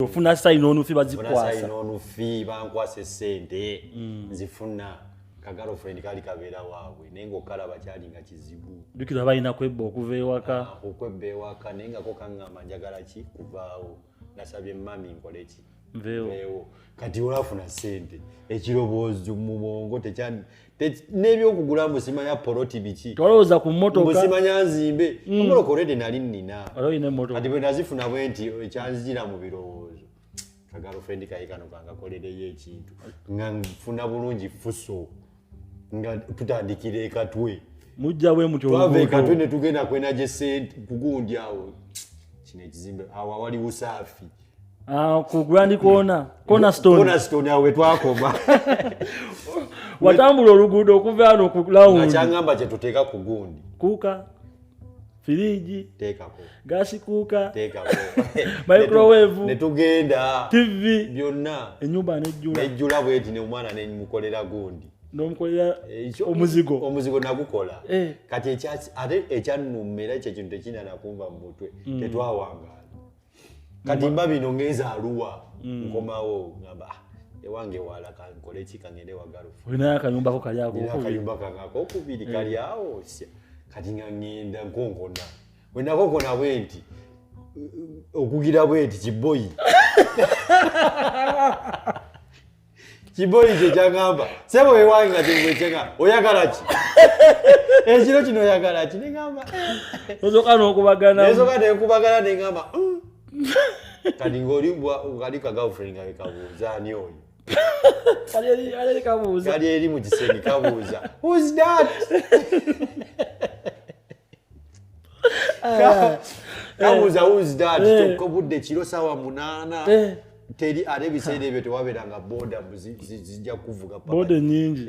ofuna sign on fi bazikwasa sign on fi bankwase sente nzifuna kagalo friend kali kabera waabwe nengo kala bakyali nga kizibu dukira bayina kwebba okuva ewaka okwebba ewaka nenga ko kangamba njagala ki kuvaawo nasabye mami nkoleki mveewo kati olafuna sente ekiroboozo mu bongo n'ebyokugula musimanya poloti biki tolowooza ku mmotoka musimanya nzimbe omolokolede nali nnina kati bwe nazifuna bwe nti ekyanzijira mu birowoozo kagalo friend kayikano kangakolereyo ekintu nga nfuna bulungi fuso nga tutandikira ekatwe mujja bwe mutyo twava ekatwe ne tugenda kwena gye sente kugundi awo kino ekizimbe awo wali usaafi ku Grand Cornerstone awe twakoma watambula oluguudo okuva ano ku lawundi nga kyangamba kye tuteeka ku gundi kuuka firiji teekako gasi kuuka teekako microwave ne tugenda TV byonna ennyumba nejjula bweti ne omwana ne mukolera gundi n'omukolera omuzigo nagukola kati ate ekyannumira ekyo kintu tekinana kumva mu mutwe tetwawangaala kati mba bino ngeza aluwa nkomawo ngamba ewange wala kankole kikangende wagalo olina akanyumba kali ako okubiri kali awo kati nga ngenda nkonkona wenakokona bwenti okugira bwenti kiboyi kiboyi kyekyangamba sebo ewange nga tebwekyenga oyagala ki ekiro kino oyagala ki nengamba osoka nekubagana nengamba kati ng'oli kagirlfriend nga bekabuuza ani oyo kali eri mu kisenge kabuuza who's that kabuuza who's that kyokka budde kiro sawa 8 teri ate ebiseera ebyo tewabeeranga boda zijja kuvuga boda nyingi